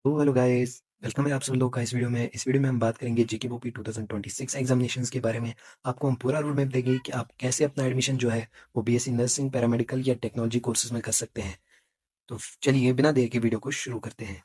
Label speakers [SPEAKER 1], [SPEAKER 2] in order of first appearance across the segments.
[SPEAKER 1] तो hello guys, welcome है आप सभी लोग का इस वीडियो में हम बात करेंगे जेकेपीओपी 2026 एग्जामिनेशंस के बारे में। आपको हम पूरा रोड मैप देंगे कि आप कैसे अपना एडमिशन जो है वो बीएससी नर्सिंग, पैरामेडिकल या टेक्नोलॉजी कोर्सेज में कर सकते हैं। तो चलिए बिना देर के वीडियो को शुरू करते हैं।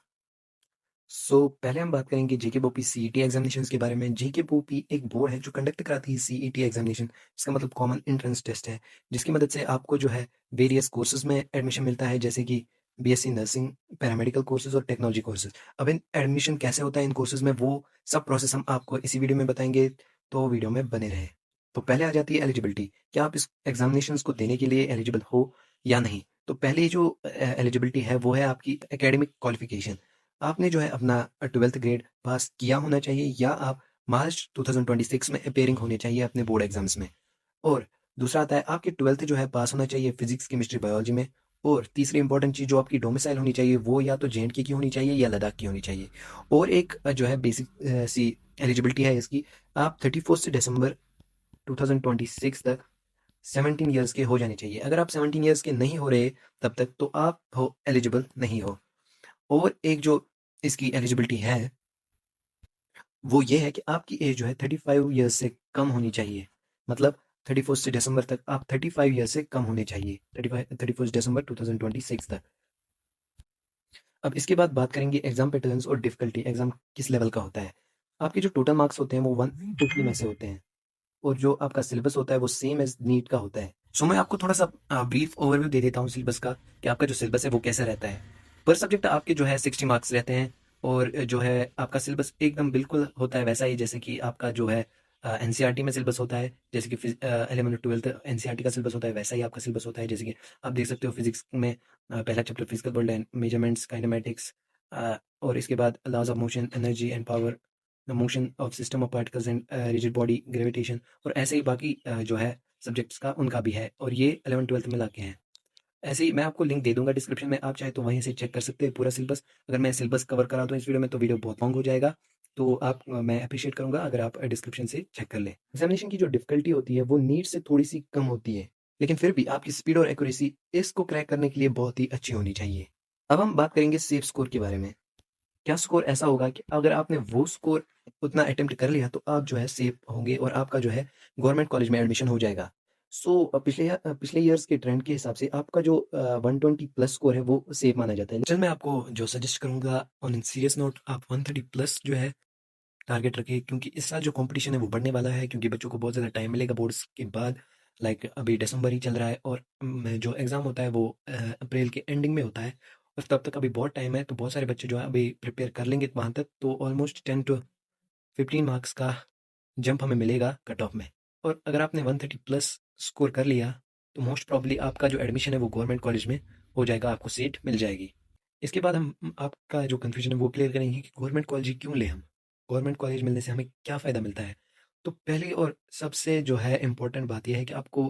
[SPEAKER 1] पहले हम बात करेंगे जेकेपीओपी सीईटी एग्जामिनेशंस के बारे में। जेकेपीओपी एक बोर्ड है जो कंडक्ट कराती है सीईटी एग्जामिनेशन। इसका मतलब कॉमन एंट्रेंस टेस्ट है, जिसकी मदद से आपको जो है वेरियस कोर्सेज में एडमिशन मिलता है, जैसे कि बीएससी नर्सिंग, पैरामेडिकल कोर्सेज और टेक्नोलॉजी कोर्सेज। अब इन एडमिशन कैसे होता है इन कोर्सेज में, वो सब प्रोसेस हम आपको इसी वीडियो में बताएंगे, तो वीडियो में बने रहे। तो पहले आ जाती है एलिजिबिलिटी, क्या आप इस एग्जामिनेशंस को देने के लिए एलिजिबल हो या नहीं। तो पहली जो एलिजिबिलिटी है वो है आपकी एकेडमिक क्वालिफिकेशन। आपने जो है अपना 12th ग्रेड पास किया होना चाहिए, या आप मार्च 2026 में अपेयरिंग होने चाहिए अपने बोर्ड एग्जाम्स में। और दूसरा आता है आपके 12th जो है पास होना चाहिए फिजिक्स, केमिस्ट्री, बायोलॉजी में। और तीसरी इंपॉर्टेंट चीज जो आपकी डोमिसाइल होनी चाहिए वो या तो जेएंडके की होनी चाहिए या लद्दाख की होनी चाहिए। और एक जो है बेसिक सी एलिजिबिलिटी है इसकी, आप 31 दिसंबर 2026 तक 17 ईयर्स के हो जाने चाहिए। अगर आप 17 ईयर्स के नहीं हो रहे तब तक तो आप हो एलिजिबल नहीं हो। और एक जो इसकी एलिजिबिलिटी है वो ये है कि आपकी एज जो है 35 ईयर्स से कम होनी चाहिए। मतलब 31 दिसंबर तक आप 35 ईयर्स से कम होने चाहिए, 31 दिसंबर 2026 तक। अब इसके बाद बात करेंगे एग्जाम पैटर्न्स और डिफिकल्टी, एग्जाम किस लेवल का होता है। आपके जो टोटल मार्क्स होते हैं वो 150 में से होते हैं, और जो आपका सिलेबस होता है वो सेम एज नीट का होता है। मैं आपको थोड़ा सा ब्रीफ ओवरव्यू दे देता हूँ सिलेबस का, कि आपका जो सिलेबस है वो कैसा रहता है। पर सब्जेक्ट आपके जो है 60 मार्क्स रहते हैं, और जो है आपका सिलेबस एकदम बिल्कुल होता है वैसा ही जैसे कि आपका जो है एनसीईआरटी में सिलेबस होता है। जैसे कि 11 और 12 एनसीईआरटी का सिलेबस होता है, वैसा ही आपका सिलेबस होता है। जैसे कि आप देख सकते हो फिजिक्स में पहला chapter physical world and measurements, kinematics, और इसके बाद laws of motion, energy and power, the motion of system of particles and rigid body, gravitation. और ऐसे ही बाकी जो है सब्जेक्ट्स का उनका भी है, और ये 11 12 में लाके हैं। ऐसे ही मैं आपको लिंक दे दूंगा डिस्क्रिप्शन में, आप चाहे तो वहीं से चेक कर सकते हैं पूरा सिलेबस। अगर मैं सिलेबस कवर करा दूँ इस वीडियो में तो वीडियो बहुत लॉन्ग हो जाएगा, तो आप मैं अप्रिशिएट करूंगा अगर आप डिस्क्रिप्शन से चेक कर लें। एग्जामिनेशन की जो डिफिकल्टी होती है वो नीट से थोड़ी सी कम होती है, लेकिन फिर भी आपकी स्पीड और एक्यूरेसी इसको क्रैक करने के लिए बहुत ही अच्छी होनी चाहिए। अब हम बात करेंगे सेफ स्कोर के बारे में। क्या स्कोर ऐसा होगा कि अगर आपने वो स्कोर उतना अटेम्प्ट कर लिया तो आप जो है सेफ होंगे, और आपका जो है गवर्नमेंट कॉलेज में एडमिशन हो जाएगा। पिछले ईयर्स के ट्रेंड के हिसाब से आपका जो 120 प्लस स्कोर है वो सेफ माना जाता है। चल मैं आपको जो सजेस्ट करूंगा, ऑन इन सीरियस नोट, आप 130 प्लस जो है टारगेट रखिए, क्योंकि इस साल जो कंपटीशन है वो बढ़ने वाला है, क्योंकि बच्चों को बहुत ज़्यादा टाइम मिलेगा बोर्ड्स के बाद। लाइक अभी दिसंबर ही चल रहा है, और जो एग्ज़ाम होता है वो अप्रैल के एंडिंग में होता है, और तब तक अभी बहुत टाइम है। तो बहुत सारे बच्चे जो है अभी प्रिपेयर कर लेंगे वहाँ तक, तो ऑलमोस्ट 10 to 15 मार्क्स का जंप हमें मिलेगा कट ऑफ में। और अगर आपने 130 प्लस स्कोर कर लिया तो मोस्ट प्रॉब्ली आपका जो एडमिशन है वो गवर्नमेंट कॉलेज में हो जाएगा, आपको सीट मिल जाएगी। इसके बाद हम आपका जो कन्फ्यूजन है वो क्लियर करेंगे कि गवर्नमेंट कॉलेज ही क्यों लें हम, गवर्नमेंट कॉलेज मिलने से हमें क्या फ़ायदा मिलता है। तो पहली और सबसे जो है इम्पोर्टेंट बात यह है कि आपको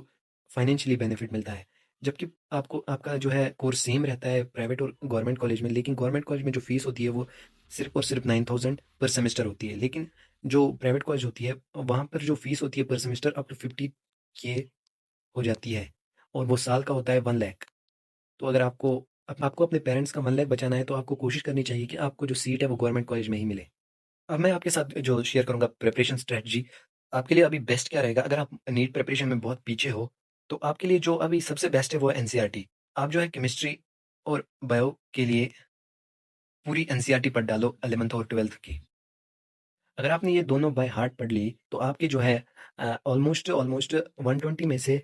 [SPEAKER 1] फाइनेंशियली बेनिफिट मिलता है। जबकि आपको आपका जो है कोर्स सेम रहता है प्राइवेट और गवर्नमेंट कॉलेज में, लेकिन गवर्नमेंट कॉलेज में जो फीस होती है वो सिर्फ और सिर्फ 9,000 पर सेमेस्टर होती है। लेकिन जो प्राइवेट कॉलेज होती है वहाँ पर जो फीस होती है पर सेमेस्टर अप टू 50K हो जाती है, और वो साल का होता है 1 लाख। तो अगर आपको अपने पेरेंट्स का 1 लाख बचाना है तो आपको कोशिश करनी चाहिए कि आपको जो सीट है वो गवर्नमेंट कॉलेज में ही मिले। अब मैं आपके साथ जो शेयर करूँगा प्रिपरेशन स्ट्रेटजी, आपके लिए अभी बेस्ट क्या रहेगा। अगर आप नीट प्रिपरेशन में बहुत पीछे हो तो आपके लिए जो अभी सबसे बेस्ट है वो है एनसीईआरटी। आप जो है केमिस्ट्री और बायो के लिए पूरी एनसीईआरटी पढ़ डालो 11th और 12th की। अगर आपने ये दोनों बाय हार्ट पढ़ ली तो आपके जो है ऑलमोस्ट ऑलमोस्ट 120 में से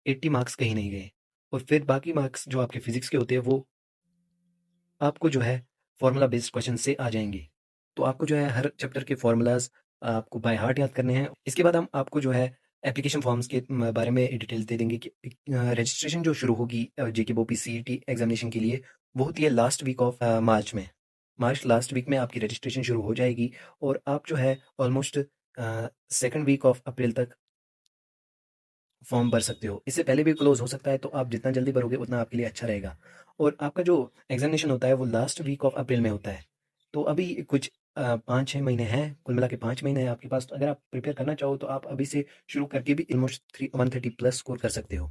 [SPEAKER 1] 80 मार्क्स कहीं नहीं गए। और फिर बाकी मार्क्स जो आपके फिजिक्स के होते हैं वो आपको जो है फॉर्मूला बेस्ड क्वेश्चन से आ जाएंगे। तो आपको जो है हर चैप्टर के फॉर्मूलाज आपको बाय हार्ट याद करने हैं। इसके बाद हम आपको जो है एप्लीकेशन फॉर्म्स के बारे में डिटेल्स दे देंगे कि रजिस्ट्रेशन जो शुरू होगी जेके सीईटी एग्जामिनेशन के लिए, वो होती है लास्ट वीक ऑफ मार्च में। मार्च लास्ट वीक में आपकी रजिस्ट्रेशन शुरू हो जाएगी, और आप जो है almost second week of April तक फॉर्म भर सकते हो। इससे पहले भी क्लोज हो सकता है, तो आप जितना जल्दी भरोगे उतना आपके लिए अच्छा रहेगा। और आपका जो एग्जामिनेशन होता है वो लास्ट वीक ऑफ अप्रैल में होता है। तो अभी कुछ 5-6 महीने हैं, कुल मिला के 5 महीने हैं आपके पास। तो अगर आप प्रिपेयर करना चाहो तो आप अभी से शुरू करके भी ऑलमोस्ट 130 प्लस स्कोर कर सकते हो।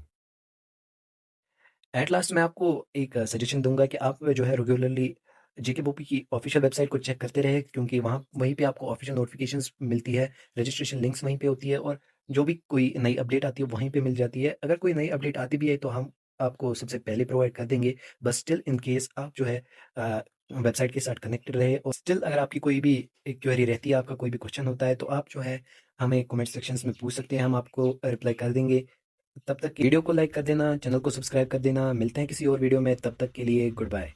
[SPEAKER 1] एट लास्ट मैं आपको एक सजेशन दूंगा कि आप जो है रेगुलरली जेकेबोपी की ऑफिशियल वेबसाइट को चेक करते रहे, क्योंकि वहीं पे आपको ऑफिशियल नोटिफिकेशंस मिलती है, रजिस्ट्रेशन लिंक्स वहीं पे होती है और जो भी कोई नई अपडेट आती है वहीं पे मिल जाती है। अगर कोई नई अपडेट आती भी है तो हम आपको सबसे पहले प्रोवाइड कर देंगे। बस स्टिल इन केस आप जो है वेबसाइट के साथ कनेक्टेड रहे, और स्टिल अगर आपकी कोई भी एक क्वेरी रहती है, आपका कोई भी क्वेश्चन होता है, तो आप जो है हमें कमेंट सेक्शंस में पूछ सकते हैं, हम आपको रिप्लाई कर देंगे। तब तक वीडियो को लाइक कर देना, चैनल को सब्सक्राइब कर देना। मिलते हैं किसी और वीडियो में, तब तक के लिए गुड बाय।